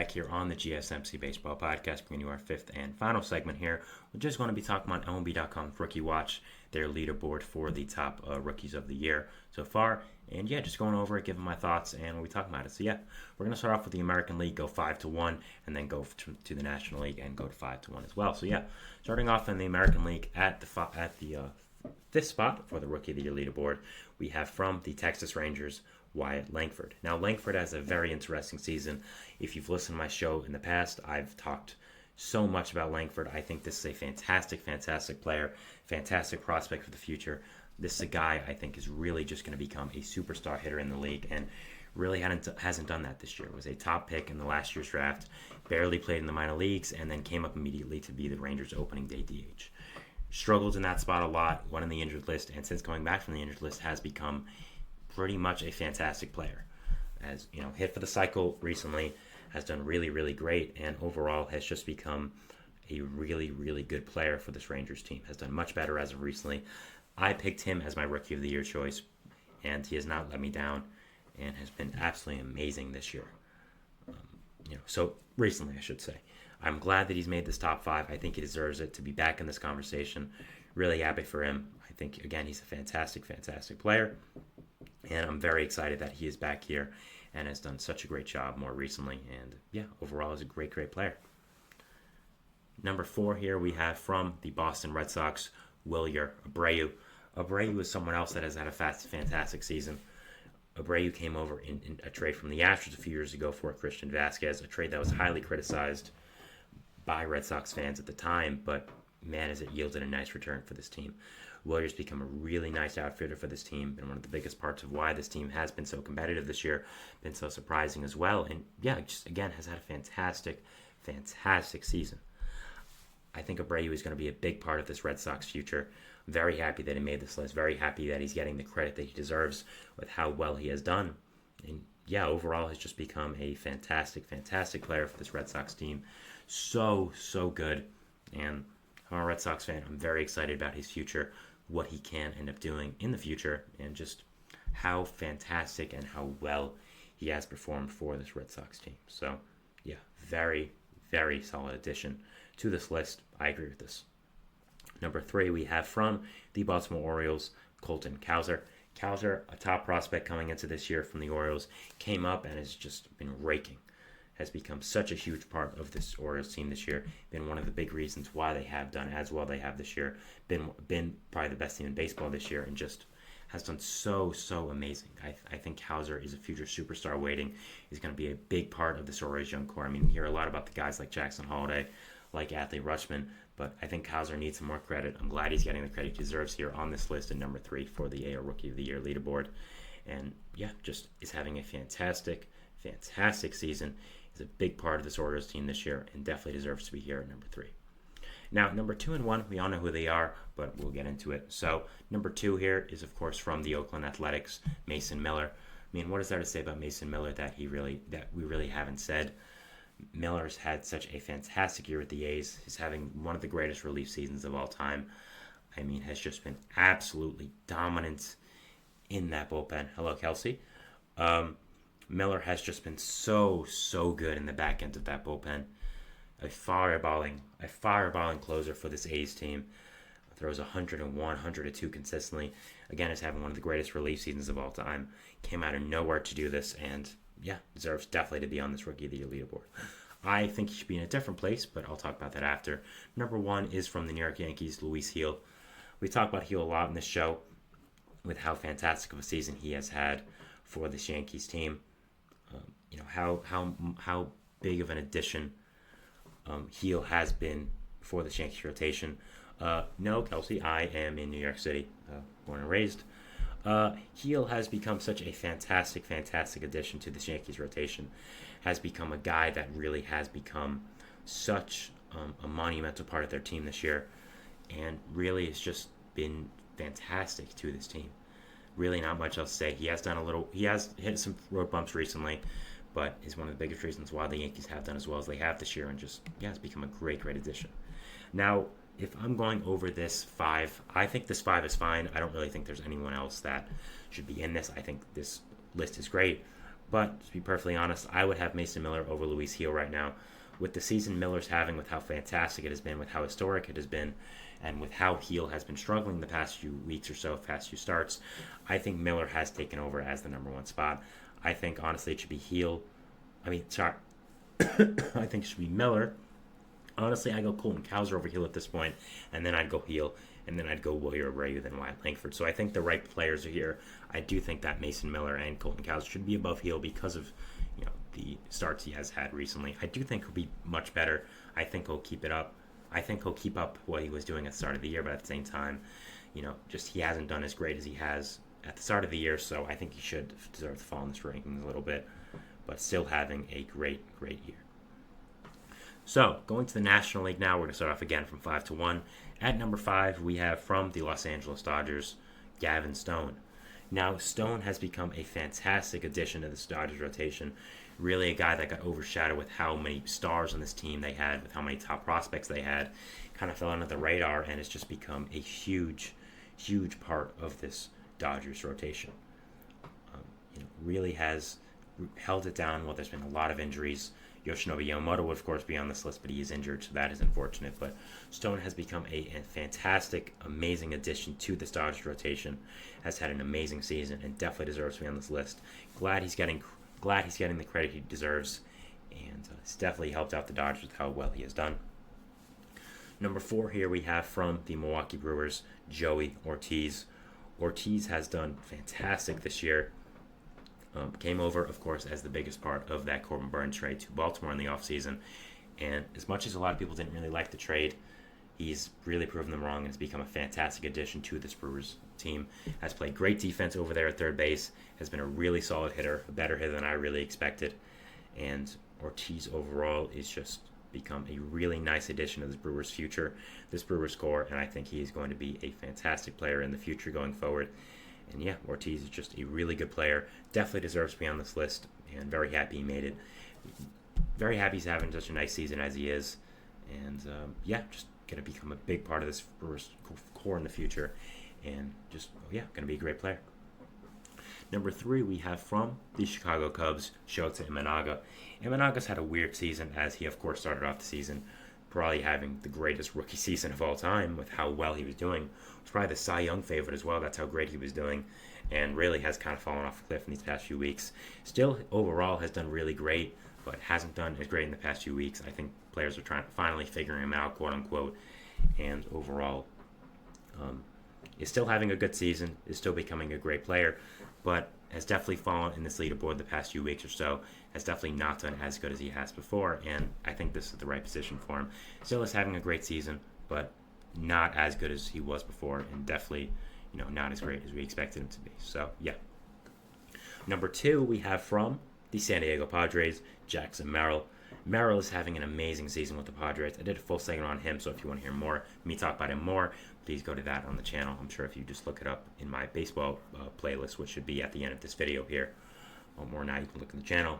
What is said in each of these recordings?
back here on the GSMC Baseball Podcast, bringing you our fifth and final segment here. We're just going to be talking about MLB.com's Rookie Watch, their leaderboard for the top rookies of the year so far. And yeah, just going over it, giving my thoughts, and we'll be talking about it. So yeah, we're going to start off with the American League, go 5-1, and then go to the National League and go to 5-1 as well. So yeah, starting off in the American League at the fifth spot for the Rookie of the Year leaderboard, we have from the Texas Rangers, Wyatt Langford. Now, Langford has a very interesting season. If you've listened to my show in the past, I've talked so much about Langford. I think this is a fantastic player, fantastic prospect for the future. This is a guy I think is really just going to become a superstar hitter in the league, and really hasn't done that this year. Was a top pick in the last year's draft, barely played in the minor leagues, and then came up immediately to be the Rangers' opening day DH. Struggled in that spot a lot, went on the injured list, and since coming back from the injured list has become pretty much a fantastic player. As you know, hit for the cycle recently, has done really great, and overall has just become a really good player for this Rangers team. Has done much better as of recently. I picked him as my Rookie of the Year choice, and he has not let me down, and has been absolutely amazing this year. So recently, I should say. I'm glad that he's made this top 5. I think he deserves it to be back in this conversation. Really happy for him. I think, again, he's a fantastic player. And I'm very excited that he is back here and has done such a great job more recently. And yeah, overall, he's a great player. Number 4 here we have from the Boston Red Sox, Wilyer Abreu. Abreu is someone else that has had a fantastic season. Abreu came over in a trade from the Astros a few years ago for Christian Vasquez, a trade that was highly criticized by Red Sox fans at the time, but man, has it yielded a nice return for this team. Williers become a really nice outfitter for this team, and one of the biggest parts of why this team has been so competitive this year, been so surprising as well, and yeah, just again has had a fantastic season. I think Abreu is going to be a big part of this Red Sox future. I'm very happy that he made this list, very happy that he's getting the credit that he deserves with how well he has done, and yeah, overall has just become a fantastic player for this Red Sox team. So good, and I'm a Red Sox fan. I'm very excited about his future, what he can end up doing in the future, and just how fantastic and how well he has performed for this Red Sox team. So, yeah, very solid addition to this list. I agree with this. Number 3, we have from the Baltimore Orioles, Colton Cowser. Cowser, a top prospect coming into this year from the Orioles, came up and has just been raking. Has become such a huge part of this Orioles team this year. Been one of the big reasons why they have done as well they have this year. Been probably the best team in baseball this year, and just has done so amazing. I think Cowser is a future superstar waiting. He's going to be a big part of this Orioles young core. I mean, we hear a lot about the guys like Jackson Holliday, like Adley Rutschman, but I think Cowser needs some more credit. I'm glad he's getting the credit he deserves here on this list at number 3 for the AL Rookie of the Year leaderboard. And yeah, just is having a fantastic season. He's a big part of this Orioles team this year and definitely deserves to be here at number 3. Now, number 2 and 1, we all know who they are, but we'll get into it. So, number 2 here is, of course, from the Oakland Athletics, Mason Miller. I mean, what is there to say about Mason Miller that we really haven't said? Miller's had such a fantastic year with the A's. He's having one of the greatest relief seasons of all time. I mean, has just been absolutely dominant in that bullpen. Hello, Kelsey. Miller has just been so good in the back end of that bullpen. A fireballing closer for this A's team. Throws 101, 102 consistently. Again, is having one of the greatest relief seasons of all time. Came out of nowhere to do this, and yeah, deserves definitely to be on this Rookie of the Year leaderboard. I think he should be in a different place, but I'll talk about that after. Number 1 is from the New York Yankees, Luis Gil. We talk about Gil a lot in this show with how fantastic of a season he has had for this Yankees team. How big of an addition Gil has been for the Yankees rotation. No, Kelsey, I am in New York City, born and raised. Gil has become such a fantastic addition to the Yankees rotation. Has become a guy that really has become such a monumental part of their team this year, and really has just been fantastic to this team. Really not much else to say. He has hit some road bumps recently, but is one of the biggest reasons why the Yankees have done as well as they have this year, and just, yeah, it's become a great addition. Now, if I'm going over this 5, I think this 5 is fine. I don't really think there's anyone else that should be in this. I think this list is great, But to be perfectly honest, I would have Mason Miller over Luis Heel right now. With the season Miller's having, with how fantastic it has been, with how historic it has been, and with how Heel has been struggling the past few weeks or so, past few starts, I think Miller has taken over as the number one spot. I think, honestly, it should be Heel. I think it should be Miller. Honestly, I go Colton Cowser over Heel at this point, and then I'd go Heel, and then I'd go Willier Abreu, then Wyatt Langford. So I think the right players are here. I do think that Mason Miller and Colton Cowser should be above Heel because of the starts he has had recently. I do think he'll be much better. I think he'll keep it up. I think he'll keep up what he was doing at the start of the year, but at the same time, just he hasn't done as great as he has at the start of the year, so I think he should deserve to fall in this rankings a little bit, but still having a great year. So, going to the National League now, we're going to start off again from 5 to 1. At number 5, we have from the Los Angeles Dodgers, Gavin Stone. Now, Stone has become a fantastic addition to this Dodgers rotation. Really a guy that got overshadowed with how many stars on this team they had, with how many top prospects they had. Kind of fell under the radar and has just become a huge part of this Dodgers rotation. Really has held it down while there's been a lot of injuries. Yoshinobu Yamamoto would, of course, be on this list, but he is injured, so that is unfortunate. But Stone has become a fantastic, amazing addition to this Dodgers rotation. Has had an amazing season and definitely deserves to be on this list. Glad he's getting the credit he deserves, and it's definitely helped out the Dodgers with how well he has done. Number 4 here we have from the Milwaukee Brewers, Joey Ortiz. Ortiz has done fantastic this year. Came over, of course, as the biggest part of that Corbin Burnes trade to Baltimore in the offseason. And as much as a lot of people didn't really like the trade, he's really proven them wrong and has become a fantastic addition to this Brewers team. Has played great defense over there at third base, has been a really solid hitter, a better hitter than I really expected. And Ortiz overall is just become a really nice addition to this Brewers future, this Brewers core, and I think he is going to be a fantastic player in the future going forward. And yeah, Ortiz is just a really good player. Definitely deserves to be on this list, and very happy he made it. Very happy he's having such a nice season as he is. And just going to become a big part of this Brewers core in the future. And going to be a great player. Number 3, we have from the Chicago Cubs, Shota Imanaga. Imanaga's had a weird season, as he, of course, started off the season probably having the greatest rookie season of all time with how well he was doing. Was probably the Cy Young favorite as well. That's how great he was doing, and really has kind of fallen off a cliff in these past few weeks. Still, overall, has done really great, but hasn't done as great in the past few weeks. I think players are finally figuring him out, quote unquote, and overall is still having a good season, is still becoming a great player, but has definitely fallen in this leaderboard the past few weeks or so, has definitely not done as good as he has before, and I think this is the right position for him. Still is having a great season, but not as good as he was before, and definitely, not as great as we expected him to be. So, yeah. Number 2, we have from the San Diego Padres, Jackson Merrill. Merrill is having an amazing season with the Padres. I did a full segment on him, so if you want to hear me talk about him more, please go to that on the channel. I'm sure if you just look it up in my baseball playlist, which should be at the end of this video here, or now you can look in the channel,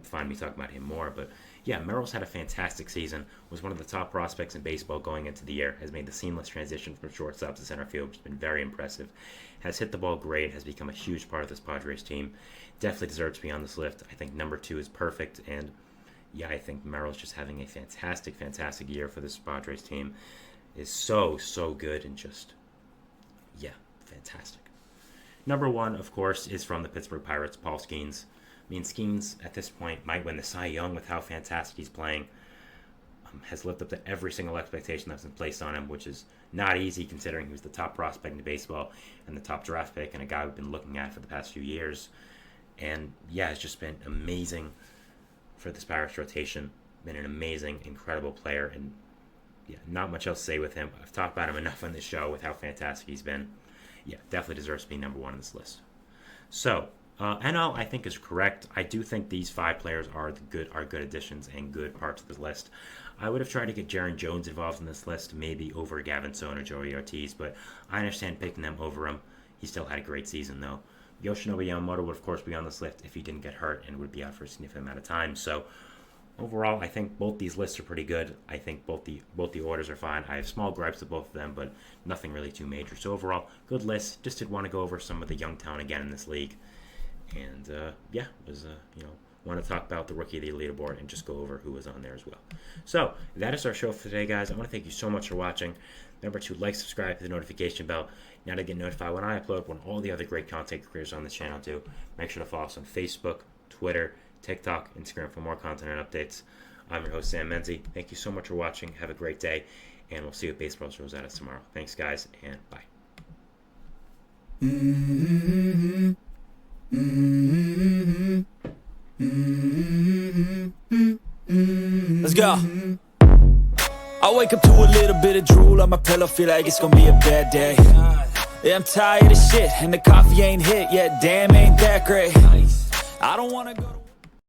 find me talking about him more. But yeah, Merrill's had a fantastic season, was one of the top prospects in baseball going into the year, has made the seamless transition from shortstop to center field, which has been very impressive, has hit the ball great, has become a huge part of this Padres team. Definitely deserves to be on this list. I think number 2 is perfect, and yeah, I think Merrill's just having a fantastic year for this Padres team. Is so good and just, fantastic. Number 1, of course, is from the Pittsburgh Pirates, Paul Skeens. I mean, Skeens at this point might win the Cy Young with how fantastic he's playing. Has lived up to every single expectation that's been placed on him, which is not easy considering he was the top prospect in baseball and the top draft pick and a guy we've been looking at for the past few years. And yeah, it's just been amazing for this Pirates rotation. Been an amazing, incredible player, and yeah, not much else to say with him. I've talked about him enough on this show with how fantastic he's been. Yeah, definitely deserves to be number 1 on this list. So, NL, I think, is correct. I do think these 5 players are good additions and good parts of the list. I would have tried to get Jaron Jones involved in this list, maybe over Gavin Stone or Joey Ortiz, but I understand picking them over him. He still had a great season, though. Yoshinobu Yamamoto would, of course, be on this list if he didn't get hurt and would be out for a significant amount of time. So, overall, I think both these lists are pretty good. I think both the orders are fine. I have small gripes with both of them, but nothing really too major. So overall, good list. Just did want to go over some of the young talent again in this league. And yeah, was want to talk about the Rookie of the Year leaderboard and just go over who was on there as well. So that is our show for today, guys. I want to thank you so much for watching. Remember to like, subscribe, hit the notification bell now to get notified when I upload, when all the other great content creators on this channel do. Make sure to follow us on Facebook, Twitter, TikTok, Instagram for more content and updates. I'm your host, Sam Menzie. Thank you so much for watching. Have a great day, and we'll see you at baseball shows at us tomorrow. Thanks, guys, and bye. Let's go. I wake up to a little bit of drool on my pillow, feel like it's gonna be a bad day. Yeah, I'm tired of shit, and the coffee ain't hit yet, damn, ain't that great. I don't wanna go to